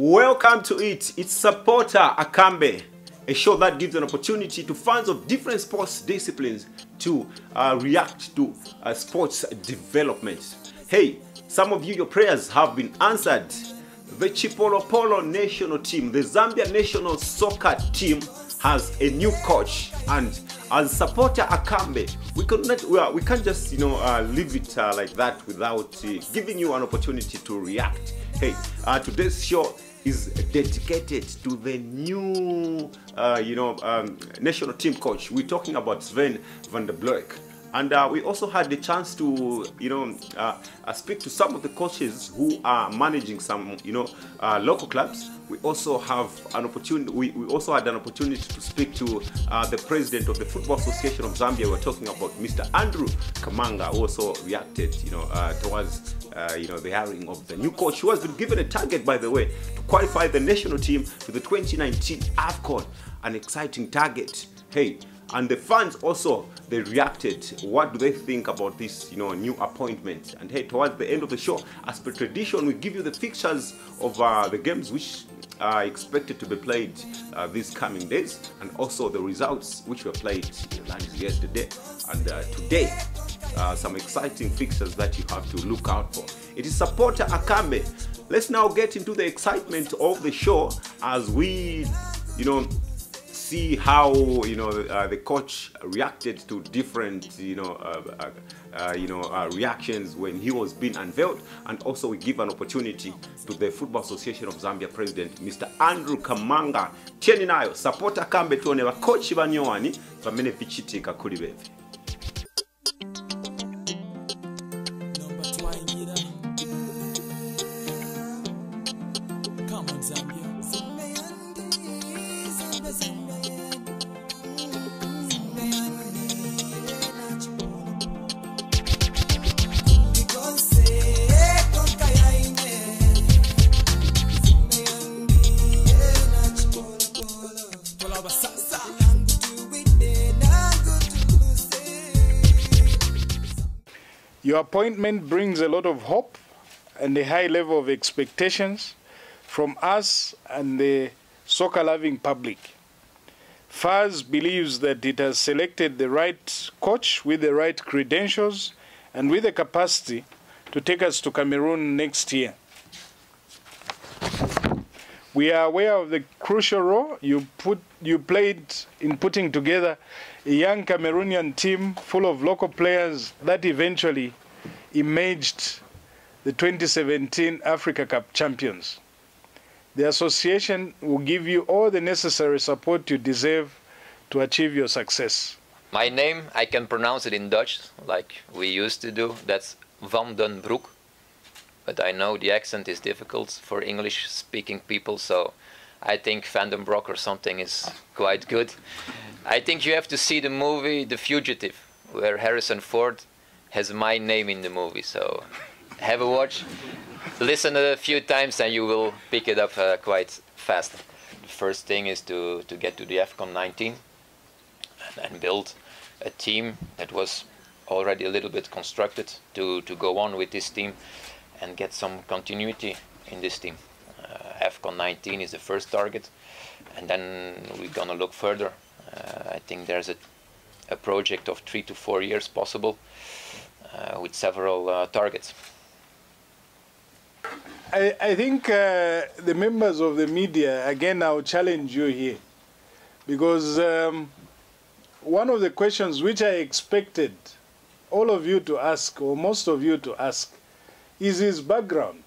Welcome to it. It's Supporter Akambe, a show that gives an opportunity to fans of different sports disciplines to react to sports development. Hey, some of you, your prayers have been answered. The Chipolopolo national team, the Zambia national soccer team, has a new coach, and as Supporter Akambe, we can't just leave it like that without giving you an opportunity to react. Hey, today's show is dedicated to the new national team coach. We're talking about Sven van der Bleek. And we also had the chance to, speak to some of the coaches who are managing some, local clubs. We also have an opportunity. We also had an opportunity to speak to the president of the Football Association of Zambia. We're talking about Mr. Andrew Kamanga, who also reacted, towards, the hiring of the new coach, who has been given a target, by the way, to qualify the national team to the 2019 AFCON. An exciting target. Hey. And the fans also, they reacted. What do they think about this, new appointment? And hey, towards the end of the show, as per tradition, we give you the fixtures of the games which are expected to be played these coming days, and also the results which were played yesterday and today. Some exciting fixtures that you have to look out for. It is Supporter Akambe. Let's now get into the excitement of the show as we, see how the coach reacted to different reactions when he was being unveiled, and also we give an opportunity to the Football Association of Zambia president Mr. Andrew Kamanga. Cheni nayo Supporter Akambe tuone bakochi banyowani bamene bichitika kuli bebe. Come on, Zambia. Your appointment brings a lot of hope and a high level of expectations from us and the soccer-loving public. FAZ believes that it has selected the right coach with the right credentials and with the capacity to take us to Cameroon next year. We are aware of the crucial role you played in putting together a young Cameroonian team full of local players that eventually emerged the 2017 Africa Cup champions. The association will give you all the necessary support you deserve to achieve your success. My name, I can pronounce it in Dutch, like we used to do. That's Van den Broek. But I know the accent is difficult for English-speaking people, so I think Van den Broek or something is quite good. I think you have to see the movie The Fugitive, where Harrison Ford has my name in the movie. So have a watch, listen a few times, and you will pick it up quite fast. The first thing is to get to the AFCON 19 and build a team that was already a little bit constructed to go on with this team and get some continuity in this team. AFCON 19 is the first target, and then we're gonna look further. I think there's a project of 3 to 4 years possible with several targets. I think the members of the media, again, I'll challenge you here, because one of the questions which I expected all of you to ask, or most of you to ask, is his background.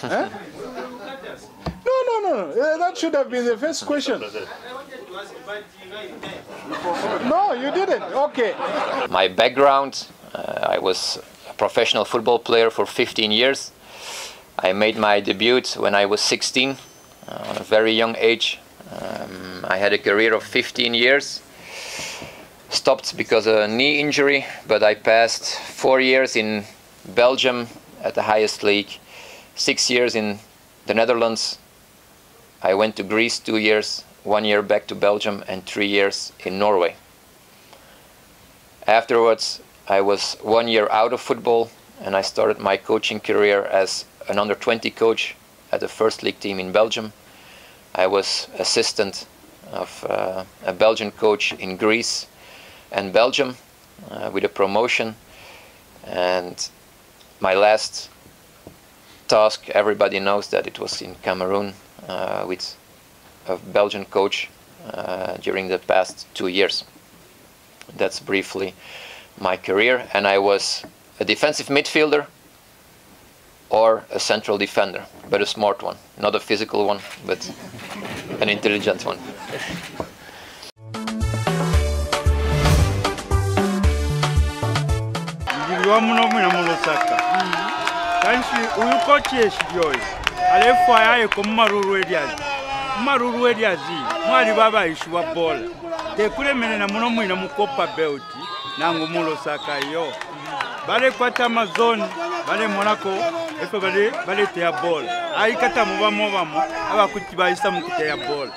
Huh? No. That should have been the first question. No, you didn't. Okay. My background, I was a professional football player for 15 years. I made my debut when I was 16, at a very young age. I had a career of 15 years. Stopped because of a knee injury, but I passed 4 years in Belgium at the highest league, 6 years in the Netherlands. I went to Greece 2 years, 1 year back to Belgium, and 3 years in Norway. Afterwards, I was 1 year out of football, and I started my coaching career as an under-20 coach at the first league team in Belgium. I was assistant of a Belgian coach in Greece and Belgium with a promotion. And my last task, everybody knows that it was in Cameroon with a Belgian coach during the past 2 years. That's briefly my career, and I was a defensive midfielder or a central defender, but a smart one, not a physical one, but an intelligent one. Uyu coach yeshibyoyo alefu ayaye ko maruru ediazi mwali baba ishuwa bola tekuremene na muno mwina mukopa belt nangu mulo saka yo bale kwata amazon bale monako efe bale teya bola ayikata mubamo abakuti bayisa mukute ya bola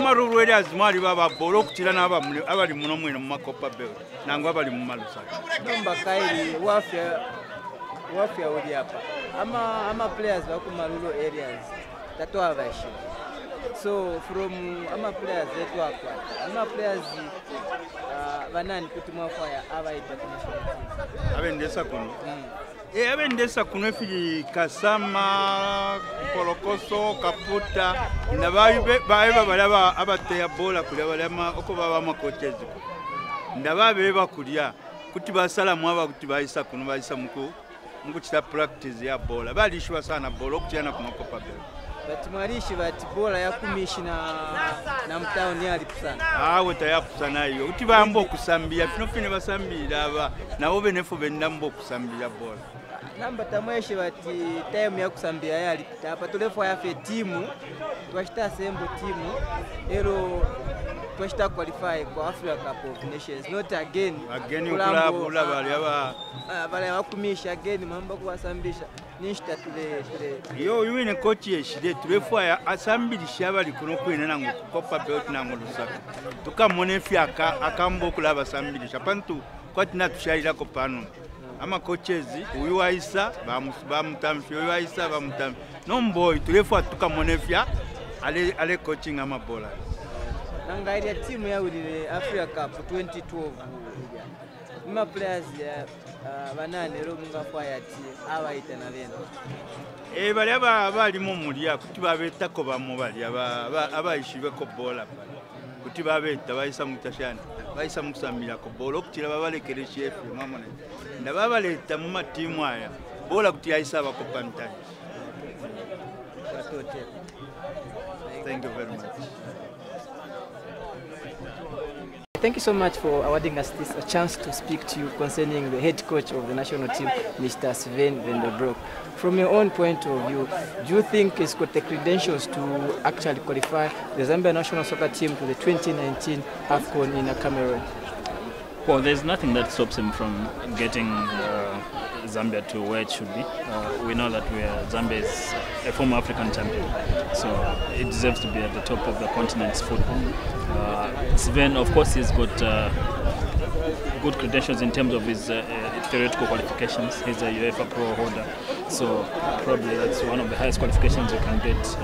maruru ediazi mwali baba bola okutira na abali muno mwina mukopa belt nangu abali mu malusaka Nomba kairi wafia uli hapa ama players wako marulo areas tatoa vashi so from ama players wetu hapa ama players banani kutumwa fire abaita commission abendesa kuno abendesa kuno efili kasama kolokoso kaputa na baiba balaba abateya bola kulya balama oko baba makochezi ndababe bakulya kuti basala mwaba kuti bayisa kuno bayisa mukuchita practice ya bola balishwa sana bola okutyana kumakopa belo bati mwalishi bati bola yakumishi na mtaoni ali kusana awe tayakusana iyo kuti bambo okusambira fino basambira aba nawo benefo bendambo okusambira bola namba tamweshi bati time ya kusambira yali apa tulefo yafe timu twashita sembo timu ero twashita qualify kwa Africa Cup of Nations not again club bale bakumisha again mamba kubasambisha nishita tule yo yuine coach yeshide tulefo asambirisha abali kuno kwena nango kukopa belt nango lusaka tukamone fyaka akambo kulaba sambirisha pantu kwatina tushayira ko pano ama coaches uyu waisa bamutamfi uyu waisa bamutamfi nomboy tulefo tukamone fya ale coaching ama bola nangalia timu ya uli Africa Cup 2012 ma players ya banane ro munga fayati abaita na leno bali abali mu mulya kuti babeta ko bamubali abayishibe ko bola kuti babeta bayisa mutashana bayisa musamira ko bola okutira babalekere chef mamone ndababaleta mu matimu aya bola kuti ayisa bako pantani. Thank you very much. Thank you so much for awarding us a chance to speak to you concerning the head coach of the national team, Mr. Sven van der Broek. From your own point of view, do you think he's got the credentials to actually qualify the Zambia national soccer team to the 2019 AFCON in Cameroon? Well, there's nothing that stops him from getting Zambia to where it should be. We know that Zambia is a former African champion, so it deserves to be at the top of the continent's football. Sven, of course, he's got good credentials in terms of his theoretical qualifications. He's a UEFA Pro holder, so probably that's one of the highest qualifications you can get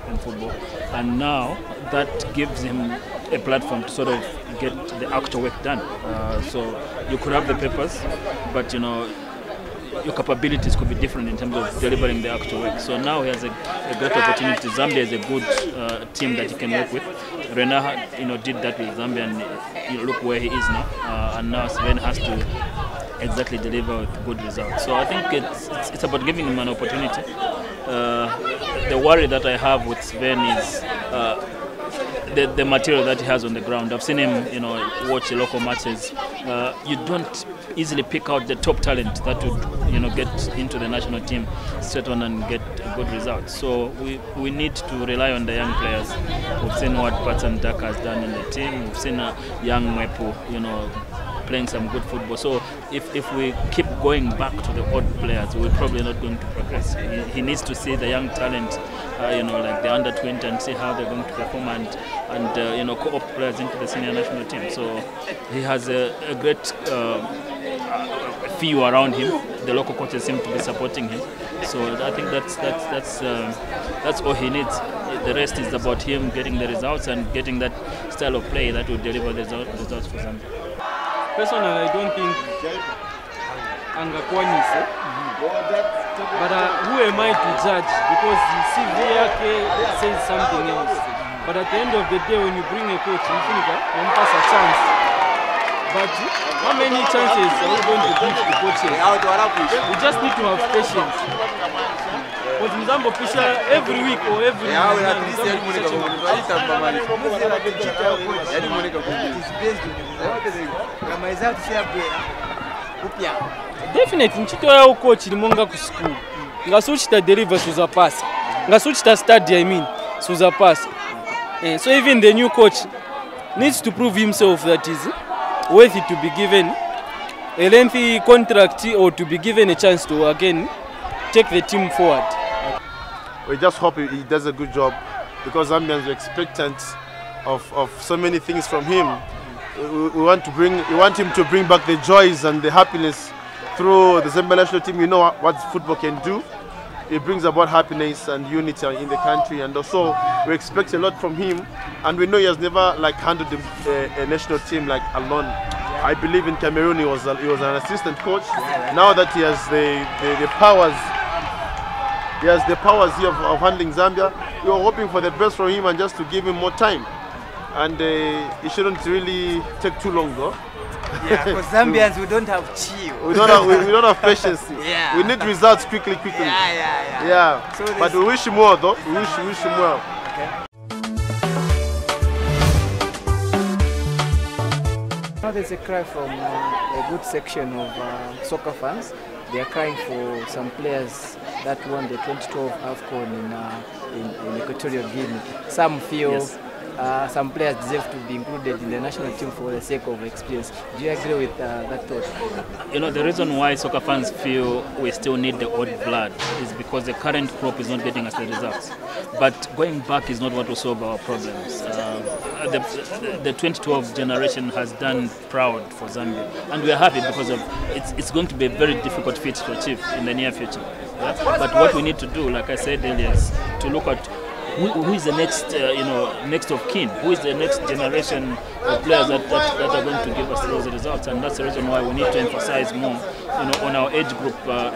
in football. And now that gives him a platform to sort of get the actual work done. So you could have the papers, but you know, your capabilities could be different in terms of delivering the actual work. So now he has a great opportunity. Zambia is a good team that he can work with. Rena, did that with Zambia, and look where he is now. And now Sven has to exactly deliver with good results. So I think it's about giving him an opportunity. The worry that I have with Sven is the material that he has on the ground. I've seen him, watch the local matches. You don't easily pick out the top talent that would, get into the national team straight on and get a good result. So we need to rely on the young players. We've seen what Patson Daka has done in the team. We've seen a young Mwepu, playing some good football. So if we keep going back to the old players, we're probably not going to progress. He needs to see the young talent, like the under-20, and see how they're going to perform and co-opt players into the senior national team. So he has a great few around him. the local coaches seem to be supporting him. So I think that's all he needs. The rest is about him getting the results and getting that style of play that will deliver the results for Zambia. Personally, I don't think Angakwanise, but who am I to judge? Because the CV says something else. But at the end of the day, when you bring a coach, you pass a chance. But how many chances are we going to give to coaches? We just need to have patience. Because Mzambo Fisher every week or every definitely nchito ya coach limonga ku school. Ngasuchita deliver suza pass. Ngasuchita study suza pass. So even the new coach needs to prove himself that is worthy to be given a lengthy contract or to be given a chance to again take the team forward. We just hope he does a good job because Zambians are expectant of so many things from him. We want him to bring back the joys and the happiness through the Zambia national team. You know what football can do. It brings about happiness and unity in the country, and also we expect a lot from him. And we know he has never handled a national team alone. I believe in Cameroon he was an assistant coach. Now that he has the powers. He has the powers here of handling Zambia. We are hoping for the best from him and just to give him more time. And it shouldn't really take too long though. Yeah, because Zambians, we don't have chill. We don't have patience. Yeah. We need results quickly. Yeah. So but we wish him more though. We wish him well. Okay. Now there's a cry from a good section of soccer fans. They are crying for some players that won the 2012 AFCON in Equatorial Guinea. Some feel some players deserve to be included in the national team for the sake of experience. Do you agree with that thought? You know, the reason why soccer fans feel we still need the old blood is because the current crop is not getting us the results. But going back is not what will solve our problems. The 2012 generation has done proud for Zambia, and we are happy because of it's going to be a very difficult feat to achieve in the near future. Yeah? But what we need to do, like I said earlier, is to look at who is the next, next of kin? Who is the next generation of players that are going to give us those results? And that's the reason why we need to emphasize more, on our age group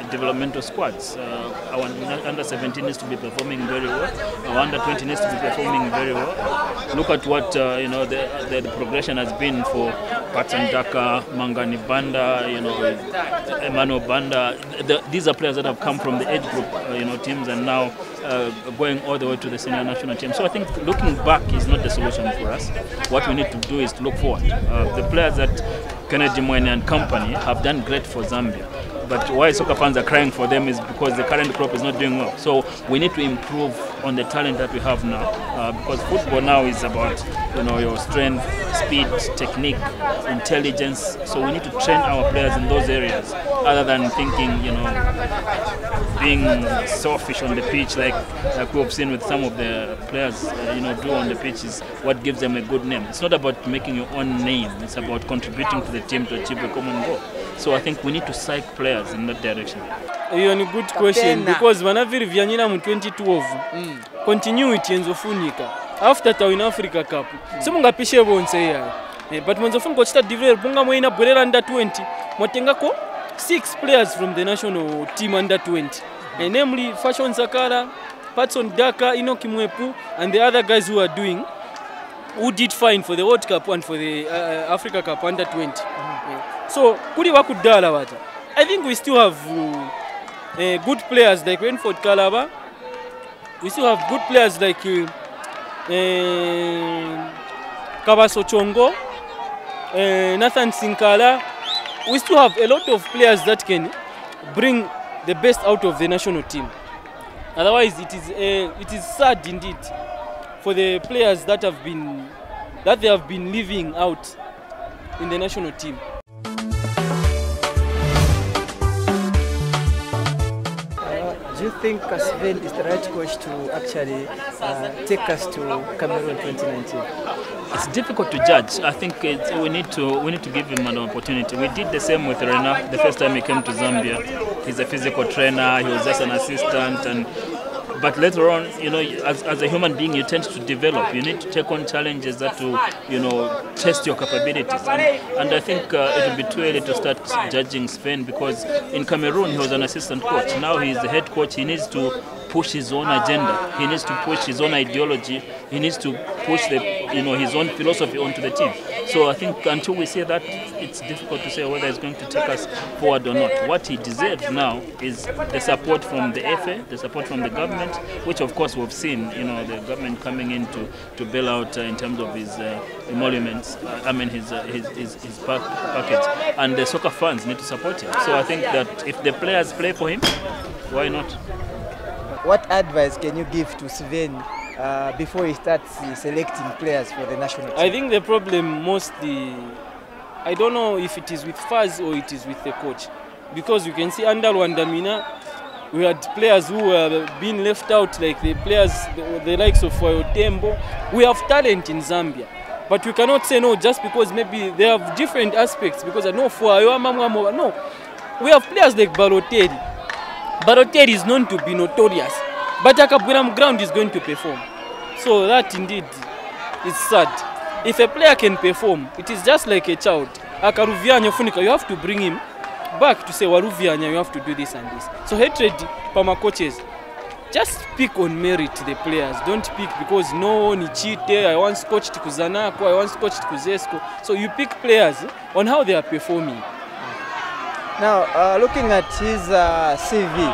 developmental squads. Our under 17 needs to be performing very well. Our under 20 needs to be performing very well. Look at what the progression has been for Patson Daka, Mangani Banda, Emmanuel Banda. These are players that have come from the age group, teams, and now going all the way to the senior national team. So I think looking back is not the solution for us. What we need to do is to look forward. The players that Kennedy Mwene and company have done great for Zambia. But why soccer fans are crying for them is because the current crop is not doing well. So we need to improve on the talent that we have now, because football now is about your strength, speed, technique, intelligence. So we need to train our players in those areas, other than thinking, being selfish on the pitch, like we've seen with some of the players, do on the pitch is what gives them a good name. It's not about making your own name. It's about contributing to the team to achieve a common goal. So I think we need to psych players in that direction. You're a good question, because whenever Vianina in 2012, continuity enzofunika after Town Africa Cup. Somunga pishe bonse but mwenzofunga kochita develop bunga mwina bwerera under 20. Mwatengako 6 players from the national team under 20. Namely Fashion Sakala, Patson Daka, Inoki Mwepu, and the other guys who did fine for the World Cup and for the Africa Cup under 20. So kuli wakudala wata. I think we still have good players like Renford Kalaba. We still have good players like Kabaso Chongo, Nathan Sinkala. We still have a lot of players that can bring the best out of the national team. Otherwise, it is sad indeed for the players that they have been leaving out in the national team. Do you think Sven is the right coach to actually take us to Cameroon 2019? It's difficult to judge. I think we need to give him an opportunity. We did the same with Rena the first time he came to Zambia. He's a physical trainer. He was just an assistant, but later on, you know, as a human being, you tend to develop. You need to take on challenges that to, you know, test your capabilities. And I think it would be too early to start judging Sven, because in Cameroon he was an assistant coach. Now he's the head coach. He needs to push his own agenda. He needs to push his own ideology. He needs to push his own philosophy onto the team. So I think until we see that, it's difficult to say whether it's going to take us forward or not. What he deserves now is the support from the FA, the support from the government, which of course we've seen, you know, the government coming in to bail out in terms of his emoluments, his package, and the soccer fans need to support him. So I think that if the players play for him, why not? What advice can you give to Sven before he starts selecting players for the national team? I think the problem mostly, I don't know if it is with Faz or it is with the coach. Because you can see under Wandamina, we had players who were being left out, like the players, the likes of Tembo. We have talent in Zambia. But we cannot say no just because maybe they have different aspects. Because I know no, we have players like Balotelli. Balotelli is known to be notorious, but Akabwiram ground is going to perform. So that indeed is sad. If a player can perform, it is just like a child. Akaruvianya Funika, you have to bring him back to say, Waruvianya, you have to do this and this. So hatred, Pama coaches, just pick on merit the players. Don't pick because no one cheated. I once coached Kuzanako, I once coached Kuzesko. So you pick players on how they are performing. Now, looking at his CV,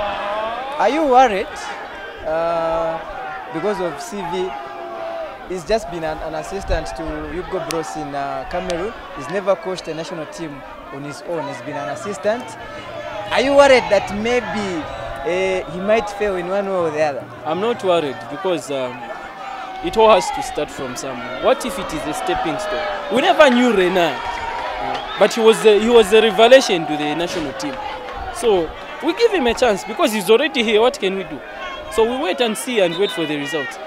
are you worried because of CV? He's just been an assistant to Hugo Bros in Cameroon. He's never coached a national team on his own. He's been an assistant. Are you worried that maybe he might fail in one way or the other? I'm not worried because it all has to start from somewhere. What if it is a stepping stone? We never knew Renan. But he was a revelation to the national team. So we give him a chance because he's already here. What can we do? So we wait and see and wait for the results.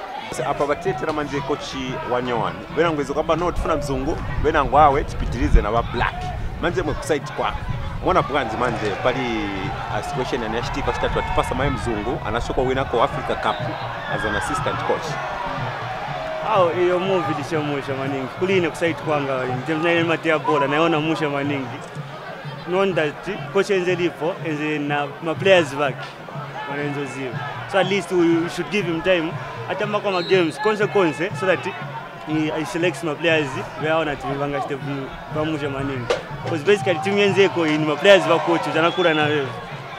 Apa batetera manje kochi wanyowani bena ngwezo kwamba no tufuna mzungu bena ngwawe tipitirize na ba black manje mwe kusite kwa mwana bwanzi manje pali situation ya nashtika chitatu atupasa maye mzungu anashoka wina ko Africa Cup as an assistant coach. Iyo movie lishamusha maningi kuline kusite kwanga njemna ile matia bola naona musha maningi nonda coach enzelipo enze na ma players back wanenzo zio. So at least we should give him time atama kwa games consequence so that he selects my players we are on team vanga step pamusha maningi because basically team yenzeko in my players ba coach zanakura na wewe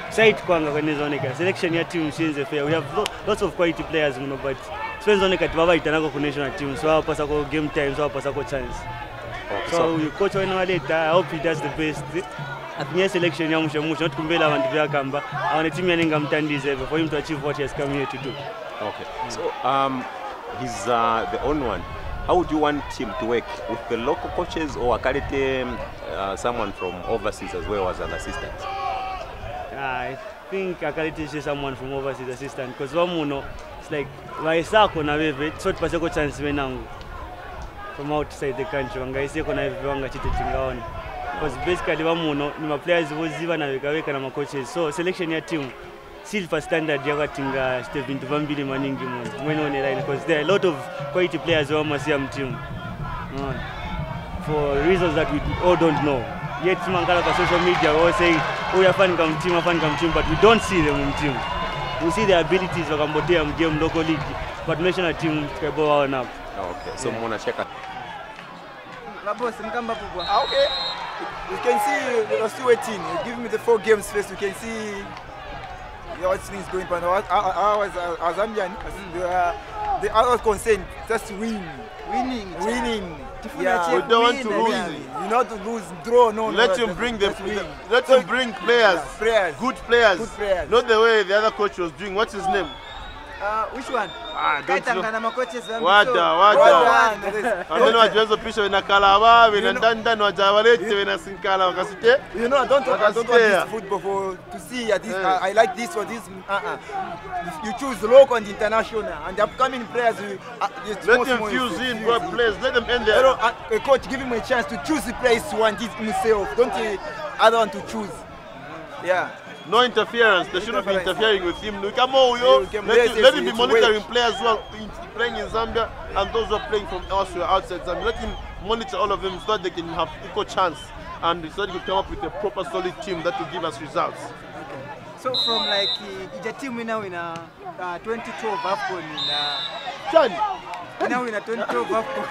site kwanga kwenezoneka selection ya team shenze fair. We have lots of quality players but Swenzoneka tibaba itanako ku national team so apasa ko game time so apasa ko chance. So you coach wena later. I hope he does the best. Atinya selection ya musha not kumbela abantu byakamba awone team yaninga mtandize for him to achieve what he has come here to do. Okay. So he's the only one. How would you want him to work with the local coaches or akarete someone from overseas as well as an assistant? I think akarete someone from overseas assistant because wamuno it's like vaisako na wewe so tupaseko chance wenangu from outside the country wangaiseko na wewe wanga chite tingaona because basically wamuno ni ma players voziva na weka na ma coaches so selection ya team silver standard yakatinga step into vambili maningi mwenone line because there are a lot of quality players who must see team for reasons that we all don't know. Yet mangala kwa social media all saying we are fan kam team but we don't see them in team. We see their abilities wakambotea game local league but national team tukabo wao na. Okay, so mwana cheka. Okay. You can see you're still waiting. You give me the 4 games first. You can see what things going on. I was Zambian. The other concern just winning. Yeah, we don't want to lose. You not to lose, draw. No. Let him bring players. Good players. Not the way the other coach was doing. What's his name? Which one? Kaitangana makoches wada ameno wajezo pisha wena kalaba wena ndanda wajavalete wena sinkala wakasite. You know, I don't want this football to see this. I like this or this. You choose local and international, and the upcoming players. Let them fuse in, bro, players. Let them end there. A coach give him a chance to choose the players he wants himself. Don't other one to choose. Yeah. No interference. They shouldn't be interfering with him. Come on, let him be monitoring players who are playing in Zambia and those who are playing from elsewhere outside Zambia. Let him monitor all of them so that they can have equal chance and so that he can come up with a proper solid team that will give us results. Okay. So from like the team we now in 2012 AFCON in now in 2012 AFCON.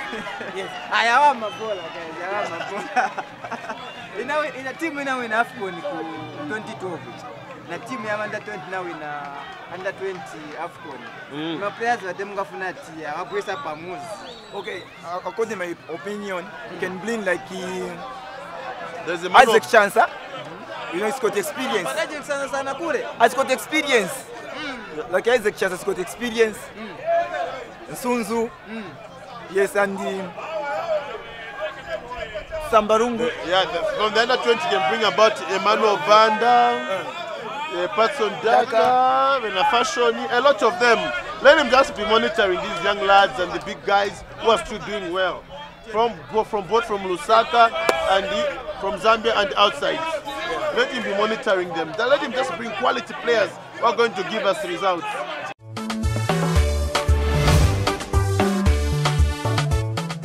Yes. I am a baller, guys. I am a baller. In a team we now in AFCON 2012. Na team ya under 20 now in under 20 AFCON. No players wa them ngafuna ati hawakuweza pamoja. Okay, according to my opinion, you can blame like there's a Isaac Chansa. You know, he's got experience. He's got experience. Like Isaac Chansa has got experience. Sunzu. Yes, and Sambarungu. Yeah, from the under 20 can bring about Emmanuel Vanda, Patson Daka, Fashoni, a lot of them. Let him just be monitoring these young lads and the big guys who are still doing well. From both from Lusaka and from Zambia and outside. Let him be monitoring them. Let him just bring quality players who are going to give us results.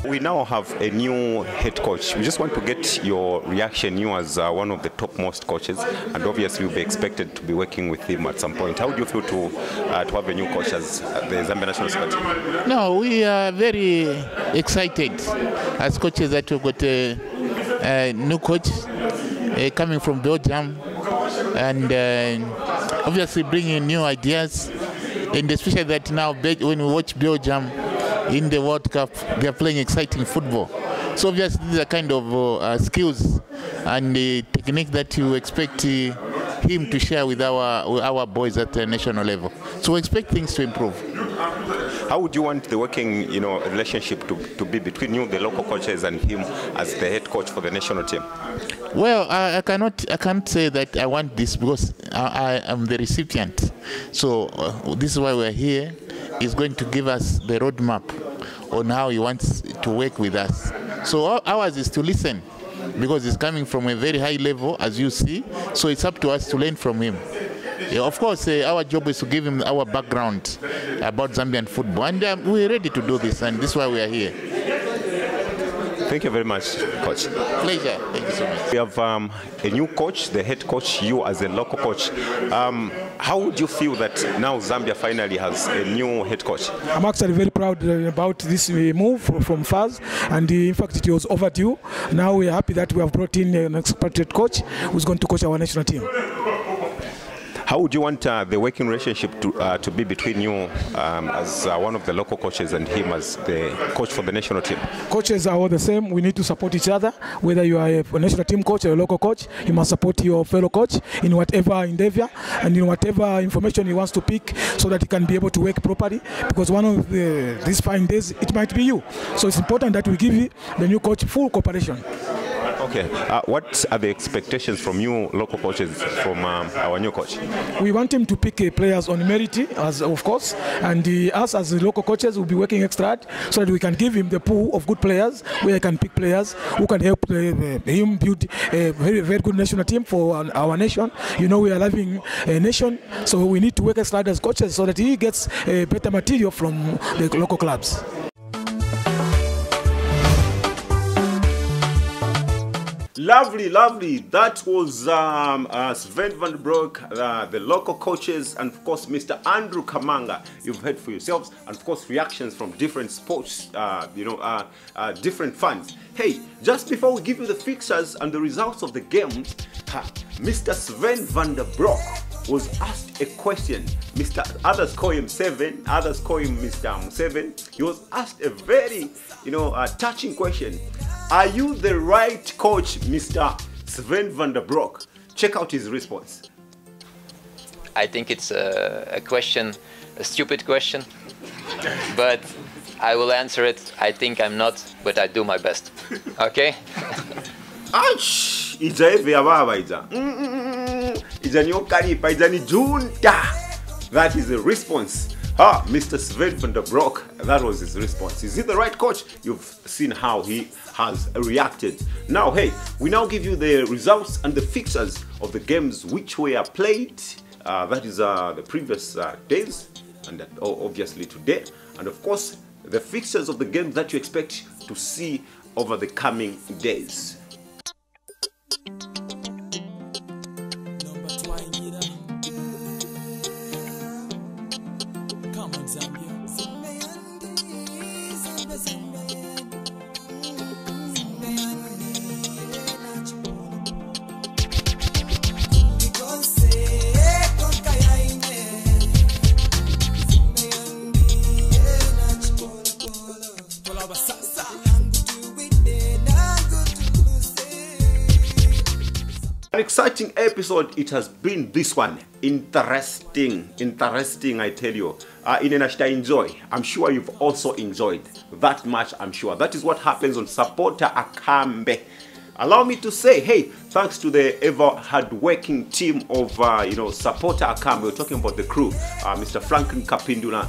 We now have a new head coach. We just want to get your reaction, you as one of the topmost coaches, and obviously you'll be expected to be working with him at some point. How do you feel to have a new coach as the Zambia national squad? No, we are very excited as coaches that we've got a new coach coming from Belgium, and obviously bringing new ideas, and especially that now when we watch Belgium in the World Cup, they are playing exciting football. So obviously these are kind of skills and the technique that you expect him to share with our boys at the national level. So we expect things to improve. How would you want the working, relationship to be between you, the local coaches, and him as the head coach for the national team? Well, I can't say that I want this because I am the recipient. So this is why we're here. He's going to give us the roadmap on how he wants to work with us. So ours is to listen because he's coming from a very high level, as you see. So it's up to us to learn from him. Yeah, of course, our job is to give him our background about Zambian football, and we're ready to do this, and this is why we are here. Thank you very much, Coach. Pleasure. Thank you so much. We have a new coach, the head coach, you as a local coach. How would you feel that now Zambia finally has a new head coach? I'm actually very proud about this move from FAZ, and in fact it was overdue. Now we are happy that we have brought in an expatriate coach who's going to coach our national team. How would you want the working relationship to be between you as one of the local coaches and him as the coach for the national team? Coaches are all the same. We need to support each other. Whether you are a national team coach or a local coach, you must support your fellow coach in whatever endeavor and in whatever information he wants to pick so that he can be able to work properly. Because one of these fine days, it might be you. So it's important that we give the new coach full cooperation. Okay. What are the expectations from you, local coaches, from our new coach? We want him to pick players on merit, as of course, and us as the local coaches will be working extra hard so that we can give him the pool of good players where he can pick players who can help him build a very, very good national team for our nation. You know, we are living a nation, so we need to work extra hard as coaches so that he gets better material from the local clubs. Lovely, lovely. That was Sven van der Broek, the local coaches, and of course Mr. Andrew Kamanga. You've heard for yourselves, and of course reactions from different sports, different fans. Hey, just before we give you the fixtures and the results of the games, Mr. Sven van der Broek was asked a question. Others call him Seven, others call him Mr. 7. He was asked a very, touching question. Are you the right coach, Mr. Sven van der Broek? Check out his response. I think it's a question a stupid question, but I will answer it. I think I'm not, but I do my best. Okay? Ouch! Ija eve ya baba ija. Ija ni okaripa, ija ni junta. That is the response. Mr. Sven van der Broek, that was his response. Is he the right coach? You've seen how he has reacted. Now, hey, we now give you the results and the fixtures of the games which were played. That is the previous days, and obviously today. And of course, the fixtures of the games that you expect to see over the coming days. An exciting episode it has been, this one. Interesting, I tell you. Inenashita enjoy. I'm sure you've also enjoyed that much, I'm sure. That is what happens on Supporter Akambe. Allow me to say, hey, thanks to the ever hard-working team of, Supporter Akambe. We're talking about the crew, Mr. Franklin Kapinduna,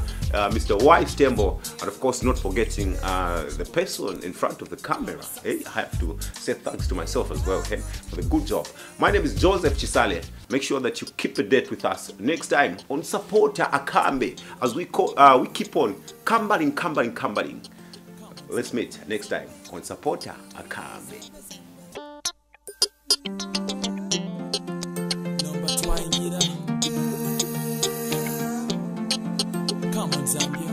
Mr. Y Stembo, and of course not forgetting the person in front of the camera. Hey, I have to say thanks to myself as well, hey, for the good job. My name is Joseph Chisale. Make sure that you keep a date with us next time on Supporter Akambe as we keep on cumbering. Let's meet next time on Supporter Akambe. Come on, Zambia.